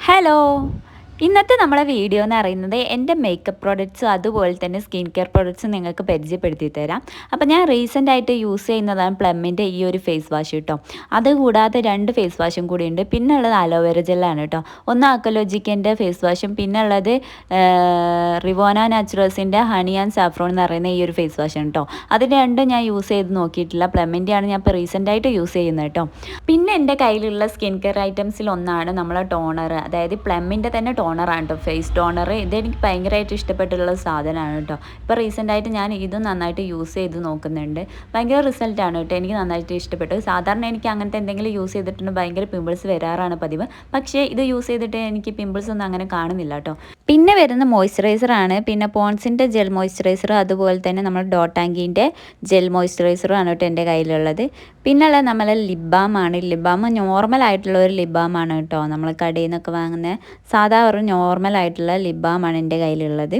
Hello, ഇന്നത്തെ നമ്മളെ video എന്ന് പറയുന്നത് എൻ്റെ മേക്കപ്പ് പ്രോഡക്റ്റ്സും അതുപോലെ തന്നെ സ്കിൻ കെയർ പ്രോഡക്റ്റ്സും നിങ്ങൾക്ക് പരിചയപ്പെടുത്തി തരാം. അപ്പോൾ ഞാൻ റീസെൻ്റ് ആയിട്ട് യൂസ് ചെയ്യുന്നതാണ് പ്ലമ്മിൻ്റെ ഈ ഒരു ഫേസ് വാഷ് കേട്ടോ. അതുകൂടാതെ 2 ഫേസ് വാഷും കൂടി ഉണ്ട്. പിന്നെ ഉള്ളത് അലോവേര ജെല്ലാണ് കേട്ടോ. ഒന്ന് അക്കലോജിക്കൻ്റെ ഫേസ് വാഷും പിന്നെ ഉള്ളത് റിവോന നാച്ചുറൽസിൻ്റെ ഹണി ആൻഡ് സാഫ്രോൺ എന്ന് പറയുന്ന ഈ ഒരു ഫേസ് വാഷാണ് കേട്ടോ. അത് രണ്ടും ഞാൻ യൂസ് ചെയ്ത് നോക്കിയിട്ടില്ല. പ്ലമ്മിൻ്റെയാണ് ഞാൻ ഇപ്പോൾ റീസെൻ്റ് ആയിട്ട് യൂസ് ചെയ്യുന്നത് കേട്ടോ. പിന്നെ എൻ്റെ കയ്യിലുള്ള സ്കിൻ കെയർ ഐറ്റംസിൽ ഒന്നാണ് നമ്മളെ ടോണർ, അതായത് പ്ലമ്മിൻ്റെ തന്നെ ടോണറാണ് കേട്ടോ, ഫേസ് ടോണർ. ഇതെനിക്ക് ഭയങ്കരമായിട്ട് ഇഷ്ടപ്പെട്ടുള്ള സാധനമാണ് കേട്ടോ. ഇപ്പോൾ റീസെൻ്റായിട്ട് ഞാൻ ഇതും നന്നായിട്ട് യൂസ് ചെയ്ത് നോക്കുന്നുണ്ട്. ഭയങ്കര റിസൾട്ടാണ് കേട്ടോ, എനിക്ക് നന്നായിട്ട് ഇഷ്ടപ്പെട്ടു. സാധാരണ എനിക്ക് അങ്ങനത്തെ എന്തെങ്കിലും യൂസ് ചെയ്തിട്ടുണ്ട് ഭയങ്കര പിമ്പിൾസ് വരാറാണ് പതിവ്. പക്ഷേ ഇത് യൂസ് ചെയ്തിട്ട് എനിക്ക് പിമ്പിൾസ് ഒന്നും അങ്ങനെ കാണുന്നില്ല കേട്ടോ. പിന്നെ വരുന്ന മോയ്സ്ചറൈസറാണ്, പിന്നെ പോൺസിൻ്റെ ജെൽ മോയ്സ്ചറൈസർ, അതുപോലെ തന്നെ നമ്മൾ ഡോട്ടാങ്കിൻ്റെ ജെൽ മോയ്സ്ചറൈസറും ആണ് കേട്ടോ എൻ്റെ കയ്യിലുള്ളത്. പിന്നെയുള്ളത് നമ്മളെ ലിപ് ബാമാണ്. ലിപ് ബാം നോർമൽ ആയിട്ടുള്ള ഒരു ലിപ് ബാമാണ് കേട്ടോ, നമ്മൾ കടയിൽ നിന്നൊക്കെ വാങ്ങുന്ന സാധാ ഒരു നോർമൽ ആയിട്ടുള്ള ലിപ് ബാമാണ് എൻ്റെ കയ്യിലുള്ളത്.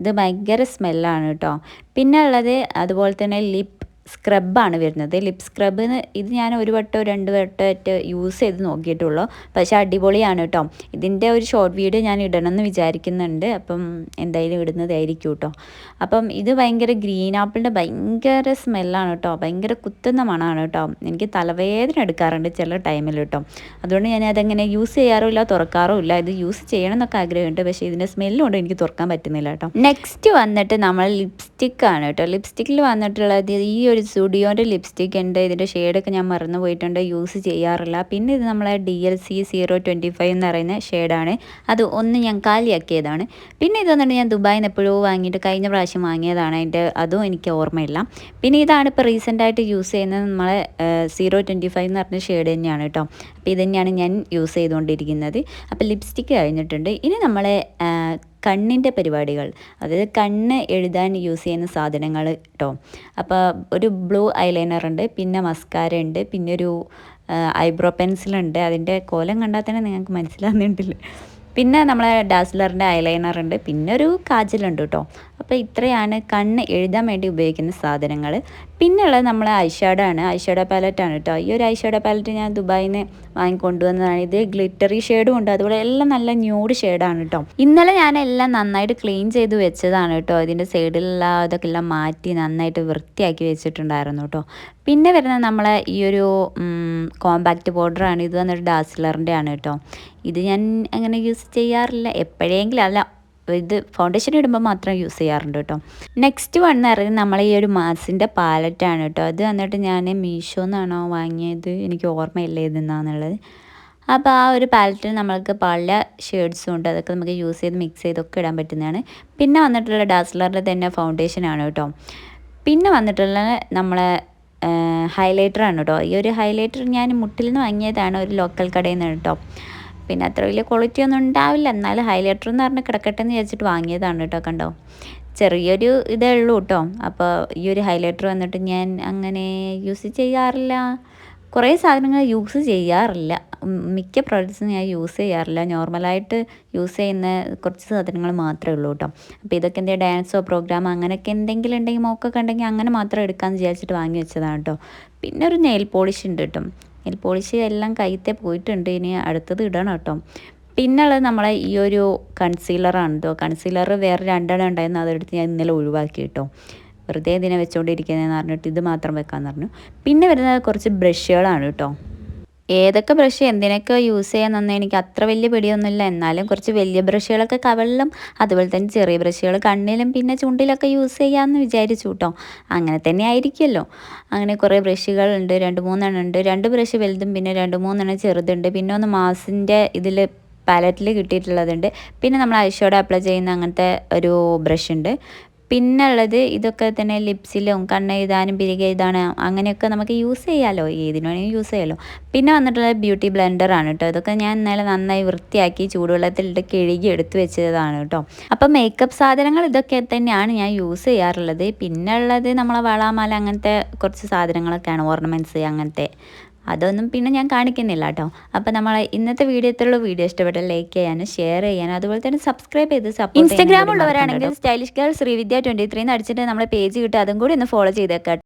ഇത് ഭയങ്കര സ്മെല്ലാണ് കേട്ടോ. പിന്നെ ഉള്ളത് അതുപോലെ തന്നെ ലിപ് സ്ക്രബാണ് വരുന്നത്. ലിപ് സ്ക്രബിന് ഇത് ഞാൻ ഒരു വട്ടോ 2 വട്ടമായിട്ട് യൂസ് ചെയ്ത് നോക്കിയിട്ടുള്ളൂ. പക്ഷേ അടിപൊളിയാണ് കേട്ടോ. ഇതിൻ്റെ ഒരു ഷോർട്ട് വീഡിയോ ഞാൻ ഇടണമെന്ന് വിചാരിക്കുന്നുണ്ട്. അപ്പം എന്തായാലും ഇടുന്നതായിരിക്കും കേട്ടോ. അപ്പം ഇത് ഭയങ്കര ഗ്രീൻ ആപ്പിളിൻ്റെ ഭയങ്കര സ്മെല്ലാണ് കേട്ടോ, ഭയങ്കര കുത്തുന്ന മണമാണ് കേട്ടോ. എനിക്ക് തലവേദന എടുക്കാറുണ്ട് ചില ടൈമിൽ കേട്ടോ. അതുകൊണ്ട് ഞാൻ അതങ്ങനെ യൂസ് ചെയ്യാറുമില്ല, തുറക്കാറുമില്ല. ഇത് യൂസ് ചെയ്യണം എന്നൊക്കെ ആഗ്രഹമുണ്ട്, പക്ഷേ ഇതിൻ്റെ സ്മെല്ലുകൊണ്ട് എനിക്ക് തുറക്കാൻ പറ്റുന്നില്ല കേട്ടോ. നെക്സ്റ്റ് വന്നിട്ട് നമ്മൾ ലിപ്സ്റ്റിക്കാണ് കേട്ടോ. ലിപ്സ്റ്റിക്കിൽ വന്നിട്ടുള്ളത് ഈ ഒരു സ്റ്റുഡിയോൻ്റെ ലിപ്സ്റ്റിക് ഉണ്ട്. ഇതിൻ്റെ ഷെയ്ഡൊക്കെ ഞാൻ മറന്നു പോയിട്ടുണ്ട്, യൂസ് ചെയ്യാറില്ല. പിന്നെ ഇത് നമ്മളെ DLC 025 എന്ന് പറയുന്ന ഷെയ്ഡാണ്. അത് ഒന്ന് ഞാൻ കാലിയാക്കിയതാണ്. പിന്നെ ഇത് വന്നിട്ട് ഞാൻ ദുബായിൽ നിന്ന് എപ്പോഴോ വാങ്ങിയിട്ട് കഴിഞ്ഞ പ്രാവശ്യം വാങ്ങിയതാണ്. അതും എനിക്ക് ഓർമ്മയില്ല. പിന്നെ ഇതാണ് ഇപ്പോൾ റീസെൻ്റായിട്ട് യൂസ് ചെയ്യുന്നത്, നമ്മളെ 025 എന്ന് പറഞ്ഞ ഷെയ്ഡ് തന്നെയാണ് കേട്ടോ. അപ്പോൾ ഇത് തന്നെയാണ് ഞാൻ യൂസ് ചെയ്തുകൊണ്ടിരിക്കുന്നത്. അപ്പോൾ ലിപ്സ്റ്റിക്ക് കഴിഞ്ഞിട്ടുണ്ട്. ഇനി നമ്മളെ കണ്ണിൻ്റെ പരിപാടികൾ, അതായത് കണ്ണ് എഴുതാൻ യൂസ് ചെയ്യുന്ന സാധനങ്ങൾ കേട്ടോ. അപ്പോൾ ഒരു ബ്ലൂ ഐലൈനർ ഉണ്ട്, പിന്നെ മസ്കാര ഉണ്ട്, പിന്നെ ഒരു ഐബ്രോ പെൻസിലുണ്ട്. അതിൻ്റെ കോലം കണ്ടാൽ തന്നെ നിങ്ങൾക്ക് മനസ്സിലാകുന്നുണ്ടല്ലോ. പിന്നെ നമ്മളെ ഡാസ്ലറിൻ്റെ ഐലൈനർ ഉണ്ട്, പിന്നെ ഒരു കാജലുണ്ട് കേട്ടോ. അപ്പോൾ ഇത്രയാണ് കണ്ണ് എഴുതാൻ വേണ്ടി ഉപയോഗിക്കുന്ന സാധനങ്ങൾ. പിന്നെ ഉള്ളത് നമ്മളെ ഐഷാഡോ ആണ്, ഐഷാഡോ പാലറ്റാണ് കേട്ടോ. ഈ ഒരു ഐഷാഡോ പാലറ്റ് ഞാൻ ദുബായിൽ നിന്ന് വാങ്ങിക്കൊണ്ടുവന്നതാണ്. ഇത് ഗ്ലിറ്ററി ഷെയ്ഡും ഉണ്ട്, അതുപോലെ എല്ലാം നല്ല ന്യൂഡ് ഷെയ്ഡാണ് കേട്ടോ. ഇന്നലെ ഞാൻ എല്ലാം നന്നായിട്ട് ക്ലീൻ ചെയ്ത് വെച്ചതാണ് കേട്ടോ. ഇതിൻ്റെ സൈഡിലുള്ള ഇതൊക്കെ എല്ലാം മാറ്റി നന്നായിട്ട് വൃത്തിയാക്കി വെച്ചിട്ടുണ്ടായിരുന്നു കേട്ടോ. പിന്നെ വരുന്നത് നമ്മളെ ഈ ഒരു കോമ്പാക്റ്റ് പൗഡറാണ്. ഇത് വന്നിട്ട് ഡാസ്ലറിൻ്റെ ആണ് കേട്ടോ. ഇത് ഞാൻ അങ്ങനെ യൂസ് ചെയ്യാറില്ല, എപ്പോഴെങ്കിലും അല്ല, ഇത് ഫൗണ്ടേഷൻ ഇടുമ്പോൾ മാത്രം യൂസ് ചെയ്യാറുണ്ട് കേട്ടോ. നെക്സ്റ്റ് വന്ന് പറയുന്നത് നമ്മളെ ഈ ഒരു മാസിൻ്റെ പാലറ്റാണ് കേട്ടോ. അത് വന്നിട്ട് ഞാൻ മീഷോന്നാണോ വാങ്ങിയത്, എനിക്ക് ഓർമ്മയില്ല ഇതെന്നാന്നുള്ളത്. അപ്പോൾ ആ ഒരു പാലറ്റിൽ നമ്മൾക്ക് പല ഷെയ്ഡ്സും ഉണ്ട്, അതൊക്കെ നമുക്ക് യൂസ് ചെയ്ത് മിക്സ് ചെയ്തൊക്കെ ഇടാൻ പറ്റുന്നതാണ്. പിന്നെ വന്നിട്ടുള്ള ഡാസ്ലറിൻ്റെ തന്നെ ഫൗണ്ടേഷനാണ് കേട്ടോ. പിന്നെ വന്നിട്ടുള്ള നമ്മളെ ഹൈലൈറ്ററാണ് കേട്ടോ. ഈ ഒരു ഹൈലൈറ്റർ ഞാൻ മുട്ടിൽ നിന്ന് വാങ്ങിയതാണ്, ഒരു ലോക്കൽ കടയിൽ നിന്ന് കേട്ടോ. പിന്നെ അത്ര വലിയ ക്വാളിറ്റി ഒന്നും ഉണ്ടാവില്ല, എന്നാലും ഹൈലൈറ്റർ എന്ന് പറഞ്ഞാൽ കിടക്കട്ടെ എന്ന് വിചാരിച്ചിട്ട് വാങ്ങിയതാണ് കേട്ടോ. കണ്ടോ, ചെറിയൊരു ഇതേ ഉള്ളൂ കേട്ടോ. അപ്പോൾ ഈ ഒരു ഹൈലൈറ്റർ വന്നിട്ട് ഞാൻ അങ്ങനെ യൂസ് ചെയ്യാറില്ല, കുറേ സാധനങ്ങൾ യൂസ് ചെയ്യാറില്ല, മിക്ക പ്രോഡക്റ്റ്സും ഞാൻ യൂസ് ചെയ്യാറില്ല. നോർമലായിട്ട് യൂസ് ചെയ്യുന്ന കുറച്ച് സാധനങ്ങൾ മാത്രമേ ഉള്ളൂ കേട്ടോ. അപ്പോൾ ഇതൊക്കെ എന്തെങ്കിലും ഡാൻസോ പ്രോഗ്രാമോ അങ്ങനെയൊക്കെ എന്തെങ്കിലും ഉണ്ടെങ്കിൽ മോക്കൊക്കെ ഉണ്ടെങ്കിൽ അങ്ങനെ മാത്രം എടുക്കാമെന്ന് വിചാരിച്ചിട്ട് വാങ്ങി വെച്ചതാണ് കേട്ടോ. പിന്നെ ഒരു നെയിൽ പോളിഷ് ഉണ്ട് കേട്ടോ. നെയിൽ പോളിഷ് എല്ലാം കയ്യിത്തെ പോയിട്ടുണ്ട്, ഇനി അടുത്തത് ഇടണം കേട്ടോ. പിന്നുള്ളത് നമ്മളെ ഈ ഒരു കൺസീലറാണ് കേട്ടോ. കൺസീലർ വേറെ 2 എണ്ണം ഉണ്ടായിരുന്നു, അതെടുത്ത് ഞാൻ ഇന്നലെ ഒഴിവാക്കി കേട്ടോ. വെറുതെ ഇതിനെ വെച്ചുകൊണ്ടിരിക്കുന്നതെന്ന് പറഞ്ഞിട്ട് ഇത് മാത്രം വെക്കാമെന്ന് പറഞ്ഞു. പിന്നെ വരുന്നത് കുറച്ച് ബ്രഷുകളാണ് കേട്ടോ. ഏതൊക്കെ ബ്രഷ് എന്തിനൊക്കെ യൂസ് ചെയ്യാമെന്നൊന്നും എനിക്ക് അത്ര വലിയ പിടിയൊന്നുമില്ല, എന്നാലും കുറച്ച് വലിയ ബ്രഷുകളൊക്കെ കവിളിലും അതുപോലെ തന്നെ ചെറിയ ബ്രഷുകൾ കണ്ണിലും പിന്നെ ചുണ്ടിലൊക്കെ യൂസ് ചെയ്യാമെന്ന് വിചാരിച്ചു കേട്ടോ. അങ്ങനെ തന്നെ ആയിരിക്കുമല്ലോ. അങ്ങനെ കുറേ ബ്രഷുകളുണ്ട്, 2-3 എണ്ണം ഉണ്ട്. 2 ബ്രഷ് വലുതും പിന്നെ 2-3 എണ്ണം ചെറുതുണ്ട്. പിന്നെ ഒന്ന് മാസിൻ്റെ ഇതിൽ പാലറ്റിൽ കിട്ടിയിട്ടുള്ളതുണ്ട്. പിന്നെ നമ്മൾ ഐഷാഡോ അപ്ലൈ ചെയ്യുന്ന അങ്ങനത്തെ ഒരു ബ്രഷ് ഉണ്ട്. പിന്നെ ഉള്ളത് ഇതൊക്കെ തന്നെ ലിപ്സിലും കണ്ണെഴുതാനും പിരികെ എഴുതാനും അങ്ങനെയൊക്കെ നമുക്ക് യൂസ് ചെയ്യാമല്ലോ, ഏതിനു വേണമെങ്കിലും യൂസ് ചെയ്യാമല്ലോ. പിന്നെ വന്നിട്ടുള്ളത് ബ്യൂട്ടി ബ്ലെൻഡറാണ് കേട്ടോ. ഇതൊക്കെ ഞാൻ ഇന്നലെ നന്നായി വൃത്തിയാക്കി ചൂടുവെള്ളത്തിലിട്ട് കഴുകി എടുത്ത് വെച്ചതാണ് കേട്ടോ. അപ്പോൾ മേക്കപ്പ് സാധനങ്ങൾ ഇതൊക്കെ തന്നെയാണ് ഞാൻ യൂസ് ചെയ്യാറുള്ളത്. പിന്നെ ഉള്ളത് നമ്മളെ വളമാല അങ്ങനത്തെ കുറച്ച് സാധനങ്ങളൊക്കെയാണ്, ഓർണമെൻറ്റ്സ് അങ്ങനത്തെ, അതൊന്നും പിന്നെ ഞാൻ കാണിക്കുന്നില്ല കേട്ടോ. അപ്പോൾ നമ്മൾ ഇന്നത്തെ വീഡിയോത്തിലുള്ള വീഡിയോ ഇഷ്ടപ്പെട്ട ലൈക്ക് ചെയ്യാനും ഷെയർ ചെയ്യാനും അതുപോലെ തന്നെ സബ്സ്ക്രൈബ് ചെയ്ത് സപ്പോർട്ട്. ഇൻസ്റ്റാഗ്രാം ഉള്ളവരാണെങ്കിൽ സ്റ്റൈലിഷ് ഗേൾ ശ്രീവിദ്യ 23 എന്ന് അടിച്ചിട്ട് നമ്മളെ പേജ് കിട്ടും, അതും കൂടി ഒന്ന് ഫോളോ ചെയ്തേക്കാം.